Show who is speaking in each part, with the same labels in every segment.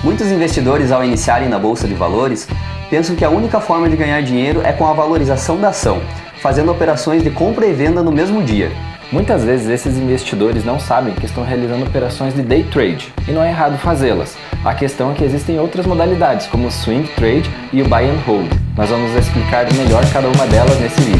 Speaker 1: Muitos investidores, ao iniciarem na bolsa de valores, pensam que a única forma de ganhar dinheiro é com a valorização da ação, fazendo operações de compra e venda no mesmo dia.
Speaker 2: Muitas vezes esses investidores não sabem que estão realizando operações de day trade, e não é errado fazê-las. A questão é que existem outras modalidades, como o swing trade e o buy and hold. Nós vamos explicar melhor cada uma delas nesse vídeo.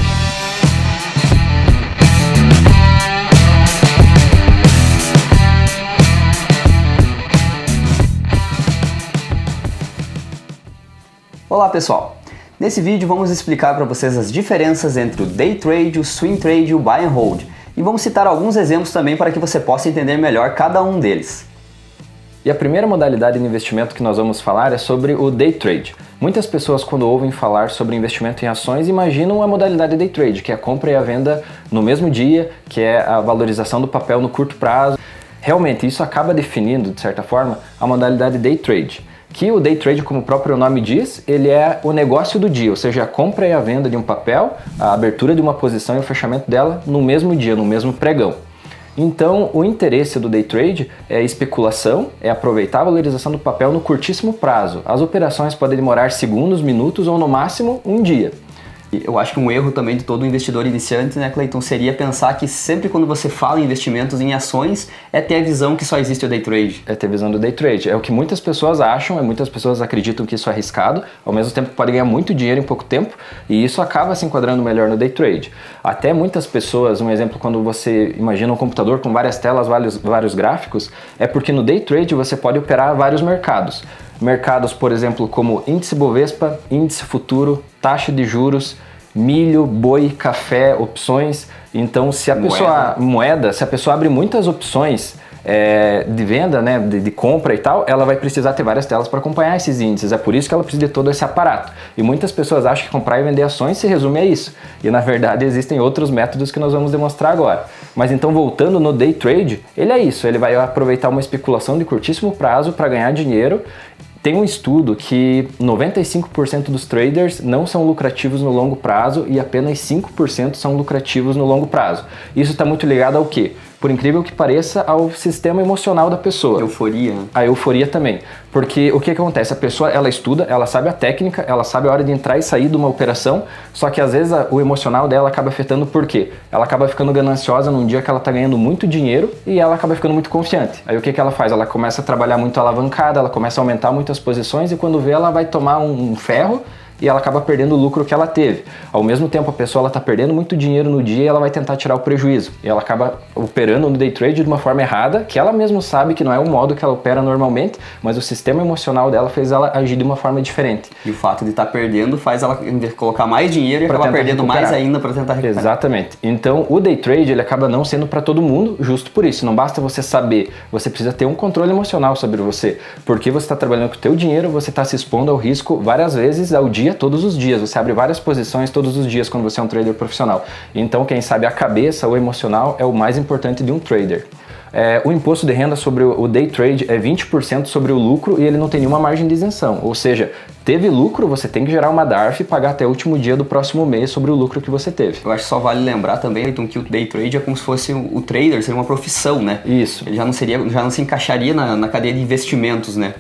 Speaker 1: Olá pessoal! Nesse vídeo vamos explicar para vocês as diferenças entre o day trade, o swing trade e o buy and hold. E vamos citar alguns exemplos também para que você possa entender melhor cada um deles.
Speaker 2: E a primeira modalidade de investimento que nós vamos falar é sobre o day trade. Muitas pessoas, quando ouvem falar sobre investimento em ações, imaginam a modalidade day trade, que é a compra e a venda no mesmo dia, que é a valorização do papel no curto prazo. Realmente, isso acaba definindo, de certa forma, a modalidade day trade. Que o day trade, como o próprio nome diz, ele é o negócio do dia, ou seja, a compra e a venda de um papel, a abertura de uma posição e o fechamento dela no mesmo dia, no mesmo pregão. Então, o interesse do day trade é a especulação, é aproveitar a valorização do papel no curtíssimo prazo. As operações podem demorar segundos, minutos ou no máximo um dia.
Speaker 1: Eu acho que um erro também de todo investidor iniciante, né, Cleiton, seria pensar que sempre quando você fala em investimentos em ações, é ter a visão que só existe o day trade.
Speaker 2: É ter a visão do day trade. É o que muitas pessoas acham, muitas pessoas acreditam que isso é arriscado, ao mesmo tempo pode ganhar muito dinheiro em pouco tempo, e isso acaba se enquadrando melhor no day trade. Até muitas pessoas, um exemplo, quando você imagina um computador com várias telas, vários gráficos, é porque no day trade você pode operar vários mercados. Mercados, por exemplo, como índice Bovespa, índice futuro, taxa de juros, milho, boi, café, opções. Então, se a pessoa abre muitas opções de venda, né, de compra e tal, ela vai precisar ter várias telas para acompanhar esses índices. É por isso que ela precisa de todo esse aparato. E muitas pessoas acham que comprar e vender ações se resume a isso. E na verdade existem outros métodos que nós vamos demonstrar agora. Mas então, voltando no day trade, ele é isso. Ele vai aproveitar uma especulação de curtíssimo prazo para ganhar dinheiro. Tem um estudo que 95% dos traders não são lucrativos no longo prazo e apenas 5% são lucrativos no longo prazo. Isso está muito ligado ao quê? Por incrível que pareça, ao sistema emocional da pessoa.
Speaker 1: Euforia.
Speaker 2: A euforia também. Porque o que acontece? A pessoa, ela estuda, ela sabe a técnica, ela sabe a hora de entrar e sair de uma operação, só que às vezes o emocional dela acaba afetando por quê? Ela acaba ficando gananciosa num dia que ela está ganhando muito dinheiro e ela acaba ficando muito confiante. Aí o que ela faz? Ela começa a trabalhar muito alavancada, ela começa a aumentar muitas posições e quando vê ela vai tomar um ferro e ela acaba perdendo o lucro que ela teve. Ao mesmo tempo, a pessoa está perdendo muito dinheiro no dia e ela vai tentar tirar o prejuízo. E ela acaba operando no day trade de uma forma errada, que ela mesma sabe que não é o modo que ela opera normalmente, mas o sistema emocional dela fez ela agir de uma forma diferente.
Speaker 1: E o fato de estar perdendo faz ela colocar mais dinheiro e acabar perdendo mais ainda para tentar recuperar.
Speaker 2: Exatamente. Então, o day trade ele acaba não sendo para todo mundo, justo por isso. Não basta você saber, você precisa ter um controle emocional sobre você. Porque você está trabalhando com o teu dinheiro, você está se expondo ao risco várias vezes ao dia, todos os dias. Você abre várias posições todos os dias quando você é um trader profissional. Então, quem sabe a cabeça, o emocional, é o mais importante de um trader. O imposto de renda sobre o day trade é 20% sobre o lucro e ele não tem nenhuma margem de isenção. Ou seja, teve lucro, você tem que gerar uma DARF e pagar até o último dia do próximo mês sobre o lucro que você teve.
Speaker 1: Eu acho que só vale lembrar também, então, que o day trade é como se fosse o trader, seria uma profissão, né?
Speaker 2: Isso.
Speaker 1: Ele já não se encaixaria na cadeia de investimentos, né?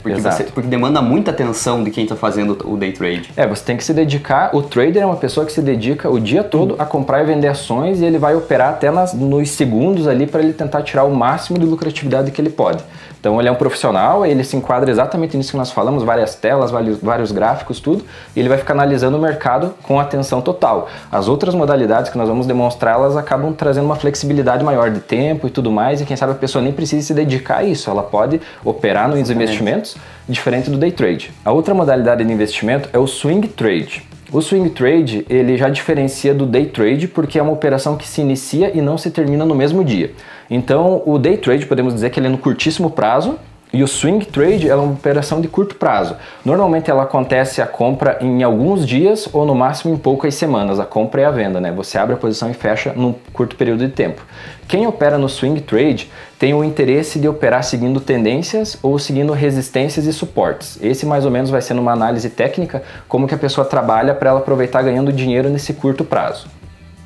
Speaker 1: Porque demanda muita atenção de quem está fazendo o day trade.
Speaker 2: Você tem que se dedicar, o trader é uma pessoa que se dedica o dia todo a comprar e vender ações e ele vai operar até nos segundos ali para ele tentar tirar o máximo de lucratividade que ele pode. Então ele é um profissional, ele se enquadra exatamente nisso que nós falamos, várias telas, vários gráficos, tudo, e ele vai ficar analisando o mercado com atenção total. As outras modalidades que nós vamos demonstrar, elas acabam trazendo uma flexibilidade maior de tempo e tudo mais, e quem sabe a pessoa nem precisa se dedicar a isso, ela pode operar nos investimentos diferente do day trade. A outra modalidade de investimento é o swing trade. O swing trade, ele já diferencia do day trade porque é uma operação que se inicia e não se termina no mesmo dia. Então, o day trade, podemos dizer que ele é no curtíssimo prazo, e o swing trade é uma operação de curto prazo. Normalmente ela acontece a compra em alguns dias ou no máximo em poucas semanas. A compra e a venda, né? Você abre a posição e fecha num curto período de tempo. Quem opera no swing trade tem o interesse de operar seguindo tendências ou seguindo resistências e suportes. Esse mais ou menos vai ser numa análise técnica como que a pessoa trabalha para ela aproveitar ganhando dinheiro nesse curto prazo.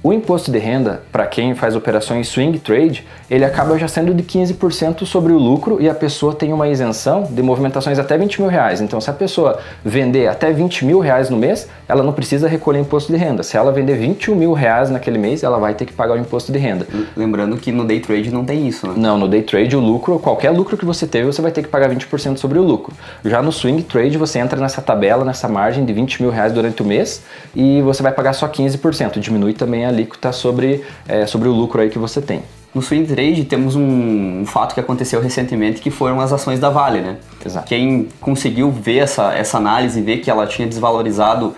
Speaker 2: O imposto de renda, para quem faz operações swing trade, ele acaba já sendo de 15% sobre o lucro e a pessoa tem uma isenção de movimentações até 20 mil reais. Então, se a pessoa vender até 20 mil reais no mês, ela não precisa recolher imposto de renda. Se ela vender 21 mil reais naquele mês, ela vai ter que pagar o imposto de renda.
Speaker 1: Lembrando que no day trade não tem isso, né?
Speaker 2: Não, no day trade o lucro, qualquer lucro que você teve, você vai ter que pagar 20% sobre o lucro. Já no swing trade, você entra nessa tabela, nessa margem de 20 mil reais durante o mês e você vai pagar só 15%. Diminui também a alíquota sobre o lucro aí que você tem.
Speaker 1: No swing trade temos um fato que aconteceu recentemente, que foram as ações da Vale, né?
Speaker 2: Exato.
Speaker 1: Quem conseguiu ver essa análise e ver que ela tinha desvalorizado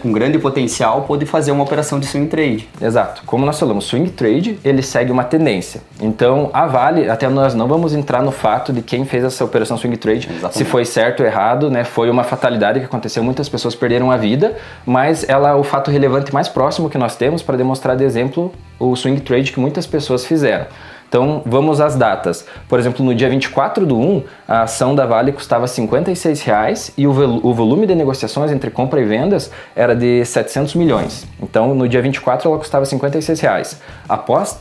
Speaker 1: com grande potencial, pôde fazer uma operação de swing trade.
Speaker 2: Exato. Como nós falamos, swing trade, ele segue uma tendência. Então, a Vale, até nós não vamos entrar no fato de quem fez essa operação swing trade, se foi certo ou errado, né? Foi uma fatalidade que aconteceu, muitas pessoas perderam a vida, mas o fato relevante mais próximo que nós temos para demonstrar de exemplo o swing trade que muitas pessoas fizeram. Então, vamos às datas. Por exemplo, no dia 24/1, a ação da Vale custava R$ 56,00 e o volume de negociações entre compra e vendas era de 700 milhões. Então, no dia 24 ela custava R$ 56,00. Após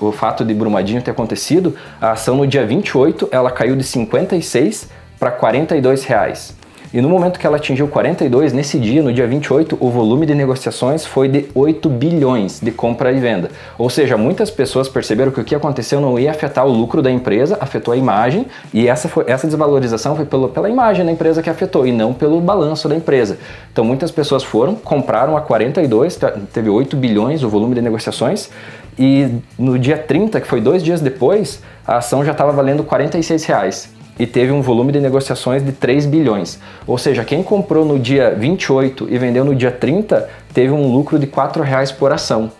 Speaker 2: o fato de Brumadinho ter acontecido, a ação no dia 28 ela caiu de 56 para R$ 42,00. E no momento que ela atingiu 42, nesse dia, no dia 28, o volume de negociações foi de 8 bilhões de compra e venda. Ou seja, muitas pessoas perceberam que o que aconteceu não ia afetar o lucro da empresa, afetou a imagem, e essa desvalorização foi pela imagem da empresa que afetou, e não pelo balanço da empresa. Então muitas pessoas compraram a 42, teve 8 bilhões o volume de negociações, e no dia 30, que foi 2 dias depois, a ação já estava valendo R$ 46,00. E teve um volume de negociações de 3 bilhões. Ou seja, quem comprou no dia 28 e vendeu no dia 30, teve um lucro de R$ 4,00 por ação.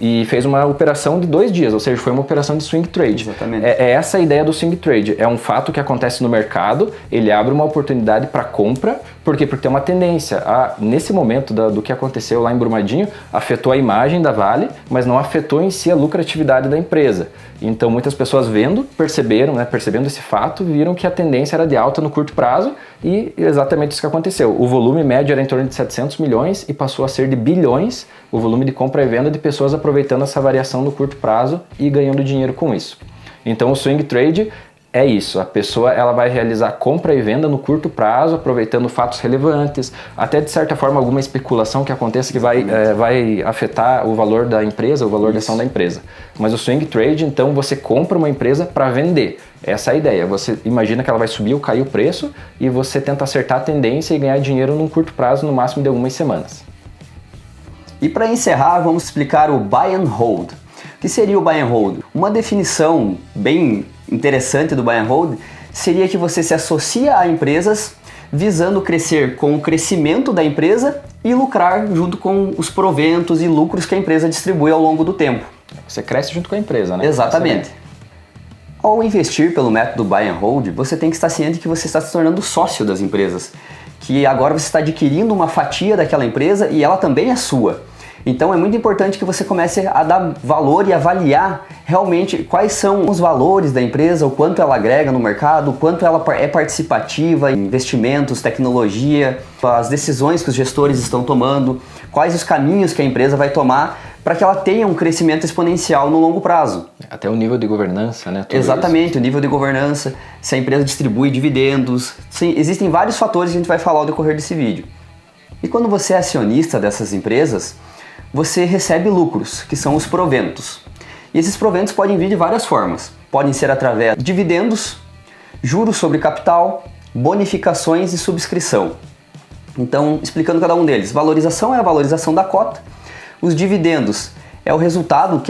Speaker 2: E fez uma operação de 2 dias, ou seja, foi uma operação de swing trade.
Speaker 1: Exatamente.
Speaker 2: É essa a ideia do swing trade. É um fato que acontece no mercado, ele abre uma oportunidade para compra. Por quê? Porque tem uma tendência. Nesse momento do que aconteceu lá em Brumadinho, afetou a imagem da Vale, mas não afetou em si a lucratividade da empresa. Então muitas pessoas percebendo esse fato, viram que a tendência era de alta no curto prazo e exatamente isso que aconteceu. O volume médio era em torno de 700 milhões e passou a ser de bilhões o volume de compra e venda de pessoas aproveitando essa variação no curto prazo e ganhando dinheiro com isso. Então o swing trade é isso, a pessoa ela vai realizar compra e venda no curto prazo, aproveitando fatos relevantes, até de certa forma alguma especulação que aconteça que vai afetar o valor da empresa, o valor da ação da empresa. Mas o swing trade, então, você compra uma empresa para vender. Essa é a ideia, você imagina que ela vai subir ou cair o preço e você tenta acertar a tendência e ganhar dinheiro num curto prazo, no máximo de algumas semanas.
Speaker 1: E para encerrar, vamos explicar o Buy and Hold. O que seria o Buy and Hold? Uma definição bem interessante do Buy and Hold seria que você se associa a empresas visando crescer com o crescimento da empresa e lucrar junto com os proventos e lucros que a empresa distribui ao longo do tempo.
Speaker 2: Você cresce junto com a empresa, né?
Speaker 1: Exatamente. Ao investir pelo método Buy and Hold, você tem que estar ciente que você está se tornando sócio das empresas, que agora você está adquirindo uma fatia daquela empresa e ela também é sua. Então é muito importante que você comece a dar valor e avaliar realmente quais são os valores da empresa, o quanto ela agrega no mercado, o quanto ela é participativa em investimentos, tecnologia, as decisões que os gestores estão tomando, quais os caminhos que a empresa vai tomar para que ela tenha um crescimento exponencial no longo prazo.
Speaker 2: Até o nível de governança, né?
Speaker 1: Exatamente, isso. O nível de governança, se a empresa distribui dividendos, existem vários fatores que a gente vai falar ao decorrer desse vídeo. E quando você é acionista dessas empresas, você recebe lucros, que são os proventos. E esses proventos podem vir de várias formas. Podem ser através de dividendos, juros sobre capital, bonificações e subscrição. Então, explicando cada um deles. Valorização é a valorização da cota. Os dividendos é o resultado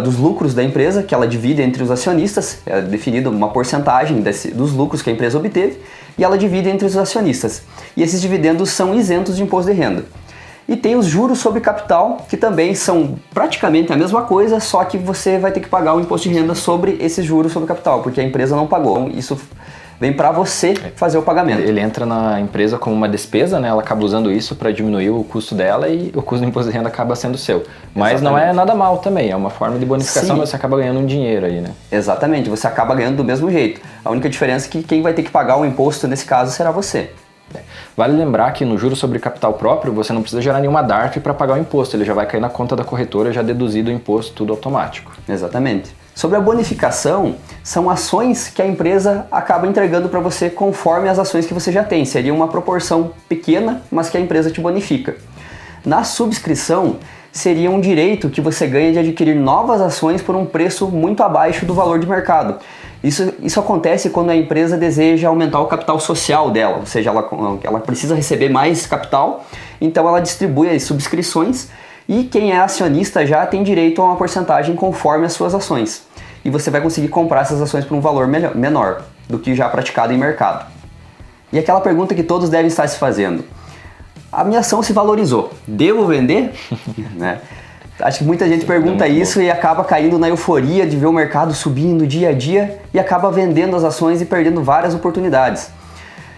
Speaker 1: dos lucros da empresa, que ela divide entre os acionistas. É definida uma porcentagem dos lucros que a empresa obteve e ela divide entre os acionistas. E esses dividendos são isentos de imposto de renda. E tem os juros sobre capital, que também são praticamente a mesma coisa, só que você vai ter que pagar o imposto de renda sobre esses juros sobre capital, porque a empresa não pagou. Então, isso vem para você fazer o pagamento.
Speaker 2: Ele entra na empresa como uma despesa, né? Ela acaba usando isso para diminuir o custo dela e o custo do imposto de renda acaba sendo seu. Mas exatamente. Não é nada mal também, é uma forma de bonificação, mas você acaba ganhando um dinheiro aí, né?
Speaker 1: Exatamente, você acaba ganhando do mesmo jeito. A única diferença é que quem vai ter que pagar o imposto nesse caso será você.
Speaker 2: Vale lembrar que no juros sobre capital próprio você não precisa gerar nenhuma DARF para pagar o imposto, ele já vai cair na conta da corretora, já deduzido o imposto, tudo automático.
Speaker 1: Exatamente. Sobre a bonificação, são ações que a empresa acaba entregando para você conforme as ações que você já tem. Seria uma proporção pequena, mas que a empresa te bonifica. Na subscrição, seria um direito que você ganha de adquirir novas ações por um preço muito abaixo do valor de mercado. Isso acontece quando a empresa deseja aumentar o capital social dela, ou seja, ela precisa receber mais capital, então ela distribui as subscrições e quem é acionista já tem direito a uma porcentagem conforme as suas ações. E você vai conseguir comprar essas ações por um valor menor do que já praticado em mercado. E aquela pergunta que todos devem estar se fazendo: a minha ação se valorizou, devo vender? Né? Acho que muita gente pergunta isso e acaba caindo na euforia de ver o mercado subindo dia a dia e acaba vendendo as ações e perdendo várias oportunidades.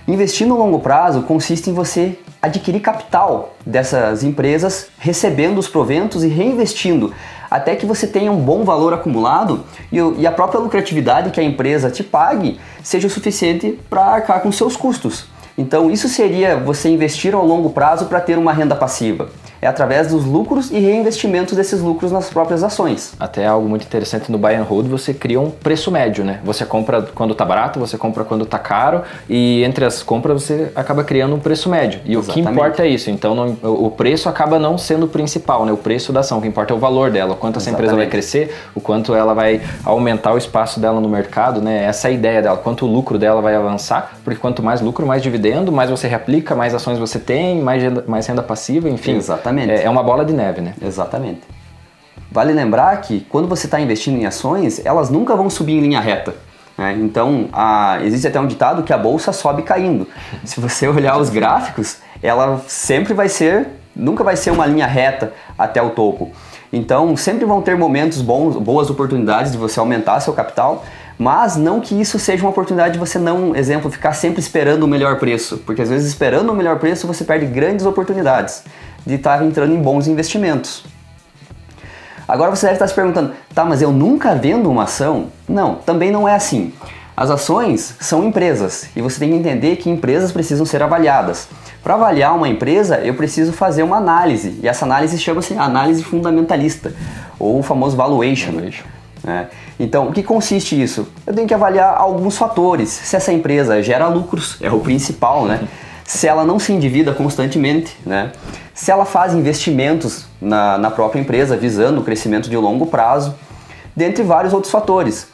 Speaker 1: Investir no longo prazo consiste em você adquirir capital dessas empresas, recebendo os proventos e reinvestindo, até que você tenha um bom valor acumulado e a própria lucratividade que a empresa te pague seja o suficiente para arcar com seus custos. Então isso seria você investir ao longo prazo para ter uma renda passiva. É através dos lucros e reinvestimentos desses lucros nas próprias ações.
Speaker 2: Até algo muito interessante no buy and hold, você cria um preço médio, né? Você compra quando está barato, você compra quando está caro e entre as compras você acaba criando um preço médio. E Exatamente. O que importa é isso. Então o preço acaba não sendo o principal, né? O preço da ação, o que importa é o valor dela, o quanto essa empresa vai crescer, o quanto ela vai aumentar o espaço dela no mercado, né? Essa é a ideia dela, quanto o lucro dela vai avançar, porque quanto mais lucro, mais dividendo, mais você reaplica, mais ações você tem, mais renda passiva, enfim.
Speaker 1: Exatamente.
Speaker 2: É uma bola de neve, né?
Speaker 1: Exatamente. Vale lembrar que quando você está investindo em ações, elas nunca vão subir em linha reta. Né? Então, existe até um ditado que a bolsa sobe caindo. Se você olhar os gráficos, ela sempre nunca vai ser uma linha reta até o topo. Então, sempre vão ter momentos bons, boas oportunidades de você aumentar seu capital, mas não que isso seja uma oportunidade de você não, exemplo, ficar sempre esperando o melhor preço, porque às vezes esperando o melhor preço você perde grandes oportunidades de estar entrando em bons investimentos. Agora você deve estar se perguntando, tá, mas eu nunca vendo uma ação? Não, também não é assim. As ações são empresas e você tem que entender que empresas precisam ser avaliadas. Para avaliar uma empresa, eu preciso fazer uma análise, e essa análise chama-se análise fundamentalista, ou o famoso valuation. Né? Então, o que consiste isso? Eu tenho que avaliar alguns fatores. Se essa empresa gera lucros, é o principal, né? Se ela não se endivida constantemente, né? Se ela faz investimentos na própria empresa visando o crescimento de longo prazo, dentre vários outros fatores.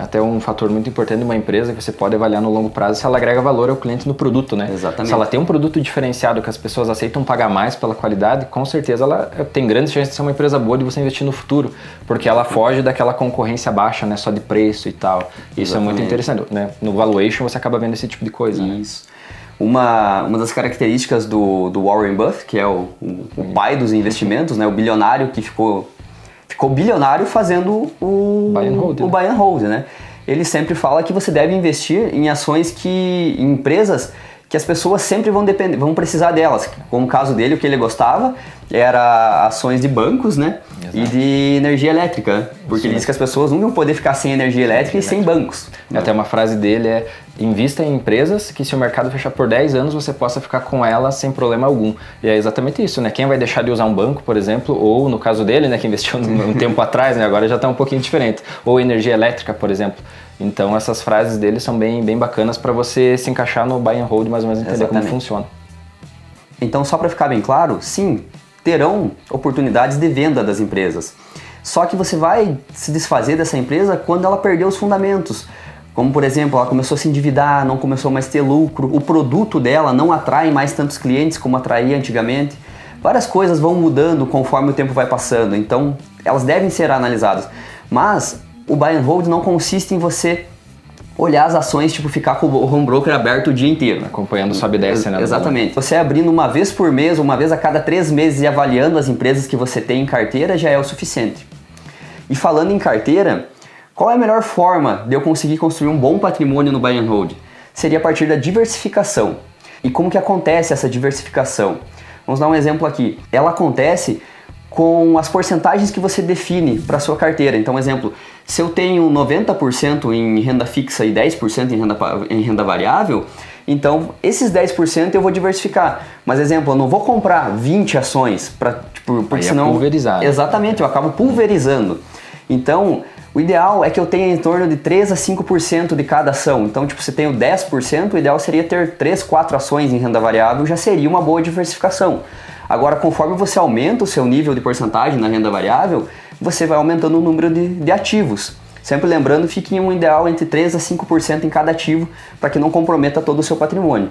Speaker 2: Até um fator muito importante de uma empresa que você pode avaliar no longo prazo se ela agrega valor ao cliente no produto, né?
Speaker 1: Exatamente.
Speaker 2: Se ela tem um produto diferenciado que as pessoas aceitam pagar mais pela qualidade, com certeza ela tem grandes chances de ser uma empresa boa de você investir no futuro, porque ela foge daquela concorrência baixa, né? Só de preço e tal. Isso Exatamente. É muito interessante, né? No valuation você acaba vendo esse tipo de coisa.
Speaker 1: Isso. Né? Uma das características do Warren Buffett, que é o pai dos investimentos, né? O bilionário que ficou bilionário fazendo o buy and hold, né? Ele sempre fala que você deve investir em ações em empresas que as pessoas sempre vão precisar delas. Como o caso dele, o que ele gostava era ações de bancos, né? Exato. E de energia elétrica, né? Porque ele diz que as pessoas não vão poder ficar sem energia elétrica e sem bancos.
Speaker 2: Até uma frase dele é: invista em empresas que se o mercado fechar por 10 anos você possa ficar com elas sem problema algum. E é exatamente isso, né? Quem vai deixar de usar um banco, por exemplo, ou no caso dele, né, que investiu um tempo atrás, né, agora já está um pouquinho diferente, ou energia elétrica, por exemplo. Então essas frases dele são bem bacanas para você se encaixar no buy and hold, mais ou menos entender Exatamente. Como funciona.
Speaker 1: Então, só para ficar bem claro, sim, terão oportunidades de venda das empresas. Só que você vai se desfazer dessa empresa quando ela perdeu os fundamentos. Como, por exemplo, ela começou a se endividar, não começou mais a ter lucro, o produto dela não atrai mais tantos clientes como atraía antigamente. Várias coisas vão mudando conforme o tempo vai passando, então elas devem ser analisadas. Mas o buy and hold não consiste em você olhar as ações, tipo ficar com o home broker aberto o dia inteiro.
Speaker 2: Acompanhando sobe e desce, né?
Speaker 1: Exatamente. Você abrindo uma vez por mês, uma vez a cada 3 meses e avaliando as empresas que você tem em carteira já é o suficiente. E falando em carteira, qual é a melhor forma de eu conseguir construir um bom patrimônio no buy and hold? Seria a partir da diversificação. E como que acontece essa diversificação? Vamos dar um exemplo aqui. Ela acontece com as porcentagens que você define para a sua carteira. Então, exemplo, se eu tenho 90% em renda fixa e 10% em renda variável, Então, esses 10% eu vou diversificar. Mas, exemplo, eu não vou comprar 20 ações, porque
Speaker 2: aí
Speaker 1: senão...
Speaker 2: é pulverizar. Né?
Speaker 1: Exatamente, eu acabo pulverizando. Então, o ideal é que eu tenha em torno de 3 a 5% de cada ação. Então, tipo, se tenho 10%, o ideal seria ter 3, 4 ações em renda variável, já seria uma boa diversificação. Agora, conforme você aumenta o seu nível de porcentagem na renda variável, você vai aumentando o número de ativos. Sempre lembrando, fique em um ideal entre 3 a 5% em cada ativo, para que não comprometa todo o seu patrimônio.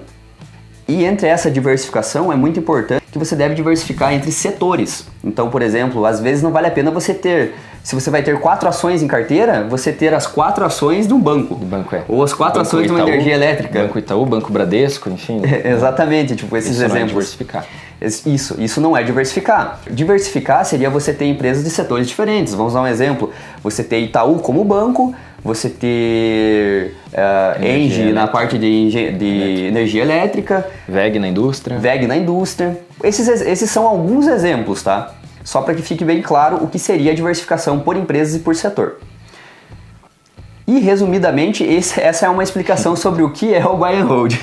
Speaker 1: E entre essa diversificação é muito importante que você deve diversificar entre setores. Então, por exemplo, às vezes não vale a pena você ter, se você vai ter 4 ações em carteira, você ter as 4 ações de um banco.
Speaker 2: Do banco é.
Speaker 1: Ou as 4 ações de uma energia elétrica.
Speaker 2: Banco Itaú, Banco Bradesco, enfim.
Speaker 1: Exatamente, tipo esses
Speaker 2: isso
Speaker 1: exemplos.
Speaker 2: Não é diversificar.
Speaker 1: Isso não é diversificar. Diversificar seria você ter empresas de setores diferentes. Vamos dar um exemplo. Você ter Itaú como banco, você ter Engie na parte de energia elétrica,
Speaker 2: WEG na indústria.
Speaker 1: Esses são alguns exemplos, tá? Só para que fique bem claro o que seria a diversificação por empresas e por setor. E resumidamente, essa é uma explicação sobre o que é o Buy and Hold.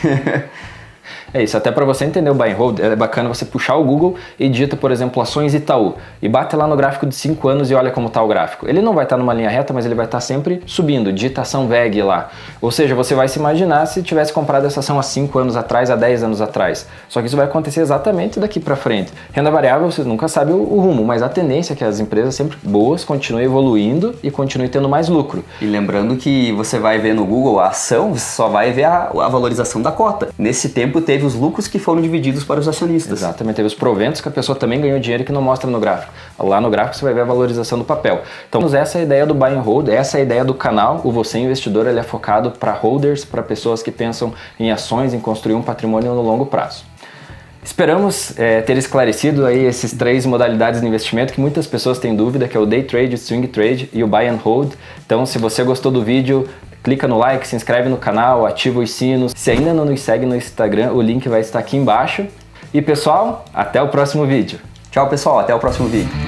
Speaker 2: É isso, até para você entender o Buy and Hold, é bacana você puxar o Google e digita, por exemplo, ações Itaú. E bate lá no gráfico de 5 anos e olha como está o gráfico. Ele não vai estar numa linha reta, mas ele vai estar sempre subindo, digita ação WEG lá. Ou seja, você vai se imaginar se tivesse comprado essa ação há 5 anos atrás, há 10 anos atrás. Só que isso vai acontecer exatamente daqui para frente. Renda variável, você nunca sabe o rumo, mas a tendência é que as empresas sempre boas continuem evoluindo e continuem tendo mais lucro.
Speaker 1: E lembrando que você vai ver no Google a ação, você só vai ver a valorização da cota. Nesse tempo teve os lucros que foram divididos para os acionistas.
Speaker 2: Exatamente, teve os proventos que a pessoa também ganhou dinheiro que não mostra no gráfico. Lá no gráfico você vai ver a valorização do papel. Então essa é a ideia do Buy and Hold, essa é a ideia do canal. O Você Investidor, ele é focado para holders, para pessoas que pensam em ações, em construir um patrimônio no longo prazo. Esperamos ter esclarecido aí esses 3 modalidades de investimento que muitas pessoas têm dúvida, que é o Day Trade, o Swing Trade e o Buy and Hold. Então, se você gostou do vídeo, clica no like, se inscreve no canal, ativa os sinos. Se ainda não nos segue no Instagram, o link vai estar aqui embaixo. E pessoal, até o próximo vídeo.
Speaker 1: Tchau pessoal, até o próximo vídeo.